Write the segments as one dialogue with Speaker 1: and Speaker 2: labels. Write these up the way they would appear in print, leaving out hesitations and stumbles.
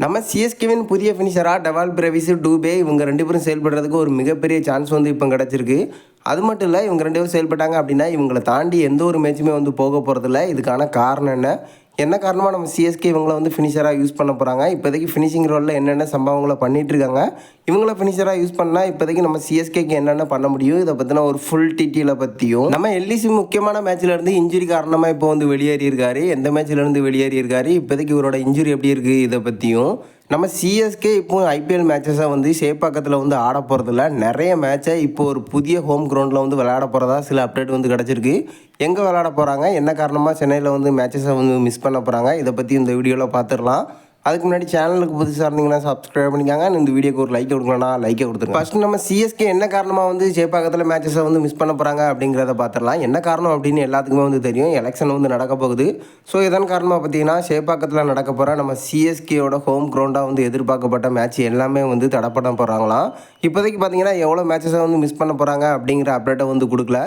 Speaker 1: நம்ம சிஎஸ்கேவின் புதிய ஃபினிஷராக Dewald Brevis, Dube இவங்க 2 பேரும் செயல்படுறதுக்கு ஒரு மிகப்பெரிய சான்ஸ் வந்து இப்போ கிடச்சிருக்கு. அது மட்டும் இல்லை, இவங்க 2 பேரும் செயல்பட்டாங்க அப்படின்னா இவங்களை தாண்டி எந்த ஒரு மேட்சுமே வந்து போக போகிறதில்ல. இதுக்கான காரணம் என்ன காரணமாக நம்ம சிஎஸ்கே இவங்கள வந்து ஃபினிஷராக யூஸ் பண்ண போகிறாங்க, இப்போதைக்கு ஃபினிஷிங் ரோலில் என்னென்ன சம்பவங்களை பண்ணிகிட்ருக்காங்க, இவங்கள ஃபினிஷராக யூஸ் பண்ணால் இப்போதைக்கு நம்ம சிஎஸ்கேக்கு என்னென்ன பண்ண முடியும், இதை பற்றின ஒரு ஃபுல் டீட்டெயிலை பற்றியும், நம்ம எல்லிசி முக்கியமான மேட்ச்லேருந்து இன்ஜுரி காரணமாக இப்போ வந்து வெளியேறியிருக்காரு, எந்த மேட்ச்லேருந்து வெளியேறியிருக்காரு, இப்போதைக்கு இவரோட இன்ஜுரி எப்படி இருக்குது, இதை பற்றியும் நம்ம சிஎஸ்கே இப்போ ஐபிஎல் மேட்சஸை வந்து சேப்பாக்கத்தில் வந்து ஆட போகிறதில்ல. நிறைய மேட்சை இப்போ ஒரு புதிய ஹோம் கிரவுண்டில் வந்து விளையாட போகிறதா சில அப்டேட் வந்து கிடச்சிருக்கு. எங்கே விளையாட போகிறாங்க, என்ன காரணமாக சென்னையில் வந்து மேட்சஸை வந்து மிஸ் பண்ண போகிறாங்க, இதை பற்றி இந்த வீடியோவில் பார்த்துடலாம். அதுக்கு முன்னாடி சேனலுக்கு புதுசாக இருந்தீங்கன்னா சப்ஸ்கிரைப் பண்ணிக்காங்க. இந்த வீடியோக்கு ஒரு லைக் கொடுக்கணும்னா லைக்கை கொடுத்துருங்க. ஃபஸ்ட்டு நம்ம சிஎஸ்கே என்ன காரணமாக வந்து சேப்பாக்கத்தில் மேட்சஸை வந்து மிஸ் பண்ண போகிறாங்க அப்படிங்கிறத பார்த்துடலாம். என்ன காரணம் அப்படின்னு எல்லாத்துக்குமே வந்து தெரியும். எலெக்ஷன் வந்து நடக்க போகுது. ஸோ இதன் காரணமாக பார்த்தீங்கன்னா சேப்பாக்கத்தில் நடக்க போகிற நம்ம சிஎஸ்கேயோட ஹோம் கிரவுண்டாக வந்து எதிர்பார்க்கப்பட்ட மேட்ச் எல்லாமே வந்து தடை பண்ண போகிறாங்களாம். இப்போதைக்கு பார்த்தீங்கன்னா எவ்வளோ மேட்சஸை வந்து மிஸ் பண்ண போகிறாங்க அப்படிங்கிற அப்டேட்டை வந்து கொடுக்கல.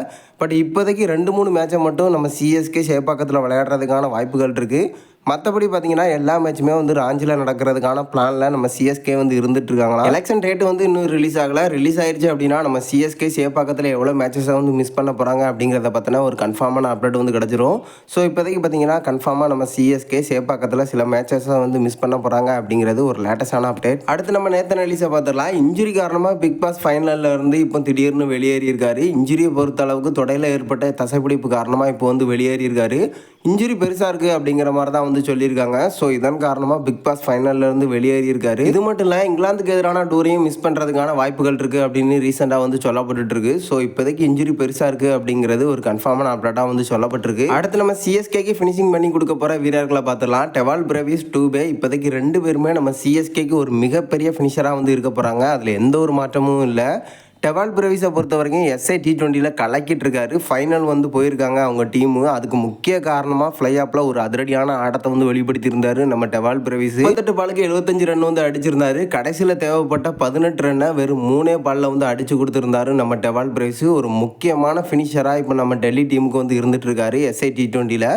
Speaker 1: பட் இப்போதைக்கு 2-3 மேட்சை மட்டும் நம்ம சிஎஸ்கே சேப்பாக்கத்தில் விளையாடுறதுக்கான வாய்ப்புகள் இருக்குது. மற்றபடி பார்த்தீங்கன்னா எல்லா மேட்சுமே வந்து ராஞ்சியில் நடக்கிறதுக்கான பிளானில் நம்ம சிஎஸ்கே வந்து இருந்துகிட்ருக்காங்களா. எலெக்ஷன் டேட்டு வந்து இன்னும் ரிலீஸ் ஆகலை. ரிலீஸ் ஆயிடுச்சு அப்படின்னா நம்ம சிஎஸ்கே சேப்பாக்கத்தில் எவ்வளோ மேட்சஸை வந்து மிஸ் பண்ண போகிறாங்க அப்படிங்கிறத பார்த்தினா ஒரு கன்ஃபார்மான அப்டேட் வந்து கிடச்சிரும். ஸோ இப்போதைக்கு பார்த்தீங்கன்னா கன்ஃபார்மாக நம்ம சிஎஸ்கே சேப்பாக்கத்தில் சில மேட்சஸை வந்து மிஸ் பண்ண போகிறாங்க அப்படிங்கிறது ஒரு லேட்டஸ்டான அப்டேட். அடுத்து நம்ம நேத்தன் எலிஸை பார்த்துடலாம். இன்ஜுரி காரணமாக பிக் பாஸ் ஃபைனலில் இருந்து இப்போ திடீர்னு வெளியேறியிருக்காரு. இன்ஜுரியை பொறுத்த அளவுக்கு தொடையில் ஏற்பட்ட தசைப்பிடிப்பு காரணமாக இப்போ வந்து வெளியேறியிருக்காரு. இன்ஜுரி பெருசாக இருக்குது அப்படிங்கிற மாதிரி தான் வந்து சொல்லியிருக்காங்க. ஸோ இதன் காரணமாக பிக் பாஸ் ஃபைனல்லேருந்து வெளியேறியிருக்காரு. இது மட்டும் இல்லை, இங்கிலாந்துக்கு எதிரான டூரையும் மிஸ் பண்ணுறதுக்கான வாய்ப்புகள் இருக்குது அப்படின்னு ரீசெண்டாக வந்து சொல்லப்பட்டுருக்கு. ஸோ இப்போதைக்கு இன்ஜுரி பெருசாக இருக்குது அப்படிங்கிறது ஒரு கன்ஃபார்மான அப்டேட்டாக வந்து சொல்லப்பட்டிருக்கு. அடுத்து நம்ம சிஎஸ்கேக்கு ஃபினிஷிங் பண்ணி கொடுக்க போகிற வீரர்களை பார்த்துடலாம். டெவால் பிரவிஸ், டூபே இப்போதைக்கு 2 பேருமே நம்ம சிஎஸ்கேக்கு ஒரு மிகப்பெரிய ஃபினிஷராக வந்து இருக்க போகிறாங்க. அதில் எந்த ஒரு மாற்றமும் இல்லை. டெவால் பிரவிஸை பொறுத்த வரைக்கும் எஸ்ஐ T20 கலக்கிட்டு இருக்காரு. ஃபைனல் வந்து போயிருக்காங்க அவங்க டீமு. அதுக்கு முக்கிய காரணமாக ஃப்ளை ஆப்பில் ஒரு அதிரடியான ஆட்டத்தை வந்து வெளிப்படுத்தியிருந்தார் நம்ம டெவால் பிரவிஸ். 28 பாலுக்கு 75 ரன் வந்து அடிச்சிருந்தாரு. கடைசியில் தேவைப்பட்ட 18 ரன்னை வெறும் 3 பாலில் வந்து அடிச்சு கொடுத்துருந்தாரு நம்ம டெவால் பிரவிஸ். ஒரு முக்கியமான ஃபினிஷராக இப்போ நம்ம டெல்லி டீமுக்கு வந்து இருந்துட்டு இருக்காரு எஸ்ஐ T20.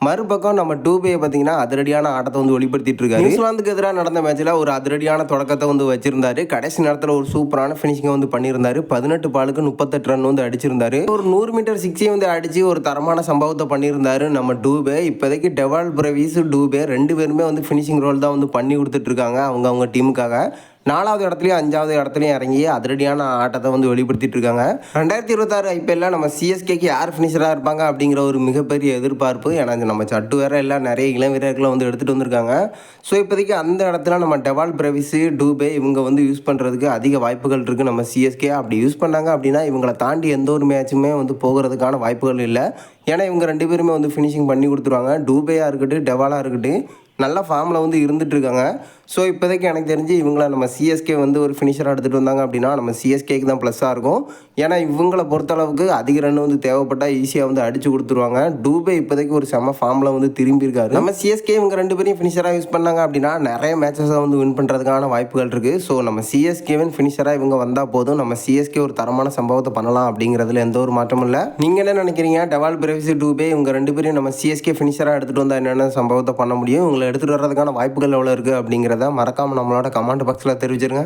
Speaker 1: மறுபக்கம் நம்ம டூபேயை பார்த்தீங்கன்னா அதிரடியான ஆட்டத்தை வந்து வெளிப்படுத்திட்டு இருக்காரு. நியூசிலாந்துக்கு எதிராக நடந்த மேட்ச்சில் ஒரு அதிரடியான தொடக்கத்தை வந்து வச்சிருந்தாரு. கடைசி நேரத்தில் ஒரு சூப்பரான ஃபினிஷிங்கை வந்து பண்ணியிருந்தாரு. 18 பாலுக்கு 38 ரன் வந்து அடிச்சிருந்தாரு. ஒரு 100 மீட்டர் சிக்ஸை வந்து அடிச்சு ஒரு தரமான சம்பவத்தை பண்ணியிருந்தாரு நம்ம டூபே. இப்போதைக்கு டெவால் பிரவிஸ், டூபே 2 பேருமே வந்து ஃபினிஷிங் ரோல் தான் வந்து பண்ணி கொடுத்துட்டு இருக்காங்க அவங்க டீமுக்காக. 4வது இடத்துலையும் 5வது இடத்துலையும் இறங்கி அதிரடியான ஆட்டத்தை வந்து வெளிப்படுத்திட்டு இருக்காங்க. 2026 ஐபிஎல்ல நம்ம சிஎஸ்கேக்கு யார் ஃபினிஷராக இருப்பாங்க அப்படிங்கிற ஒரு மிகப்பெரிய எதிர்பார்ப்பு. ஏன்னா நம்ம சட்டு வேற எல்லாம் நிறைய இளம் வீரர்களை வந்து எடுத்துகிட்டு வந்திருக்காங்க. ஸோ இப்போதைக்கு அந்த இடத்துல நம்ம டெவால் பிரவிஸ், டூபே இவங்க வந்து யூஸ் பண்ணுறதுக்கு அதிக வாய்ப்புகள் இருக்குது நம்ம சிஎஸ்கே. அப்படி யூஸ் பண்ணாங்க அப்படின்னா இவங்களை தாண்டி எந்த ஒரு மேட்சுமே வந்து போகிறதுக்கான வாய்ப்புகள் இல்லை. ஏன்னா இவங்க 2 பேருமே வந்து ஃபினிஷிங் பண்ணி கொடுத்துருவாங்க. டூபேயாக இருக்கட்டும், டெவாலாக இருக்கட்டும் நல்ல ஃபார்மில் வந்து இருந்துகிட்ருக்காங்க. ஸோ இப்போதைக்கு எனக்கு தெரிஞ்சு இவங்கள நம்ம சிஎஸ்கே வந்து ஒரு ஃபினிஷராக எடுத்துகிட்டு வந்தாங்க அப்படின்னா நம்ம சிஎஸ்கேக்கு தான் ப்ளஸ்ஸாக இருக்கும். ஏன்னா இவங்களை பொறுத்தளவுக்கு அதிக ரன் வந்து தேவைப்பட்டால் ஈஸியாக வந்து அடிச்சு கொடுத்துருவாங்க. டூபே இப்போதைக்கு ஒரு செம்ம ஃபார்மில் வந்து திரும்பியிருக்காரு. நம்ம சிஎஸ்கே இவங்க 2 பேரையும் ஃபினிஷராக யூஸ் பண்ணாங்க அப்படின்னா நிறைய மேட்சஸை வந்து வின் பண்ணுறதுக்கான வாய்ப்புகள் இருக்குது. ஸோ நம்ம சிஎஸ்கேவின் ஃபினிஷராக இவங்க வந்தால் போதும், நம்ம சிஎஸ்கே ஒரு தரமான சம்பவத்தை பண்ணலாம் அப்படிங்கிறதுல எந்த ஒரு மாற்றமும் இல்லை. நீங்கள் என்ன நினைக்கிறீங்க? டெவால் பிரவிஸ், டூபே இவங்க 2 பேரையும் நம்ம சிஎஸ்கே ஃபினிஷராக எடுத்துகிட்டு வந்தால் என்னென்ன சம்பவத்தை பண்ண முடியும், இவங்களை எடுத்துகிட்டு வர்றதுக்கான வாய்ப்புகள் எவ்வளோ இருக்குது அப்படிங்கிறத மறக்காமல் நம்மளோட கமெண்ட் பாக்ஸில் தெரிவிச்சிருங்க.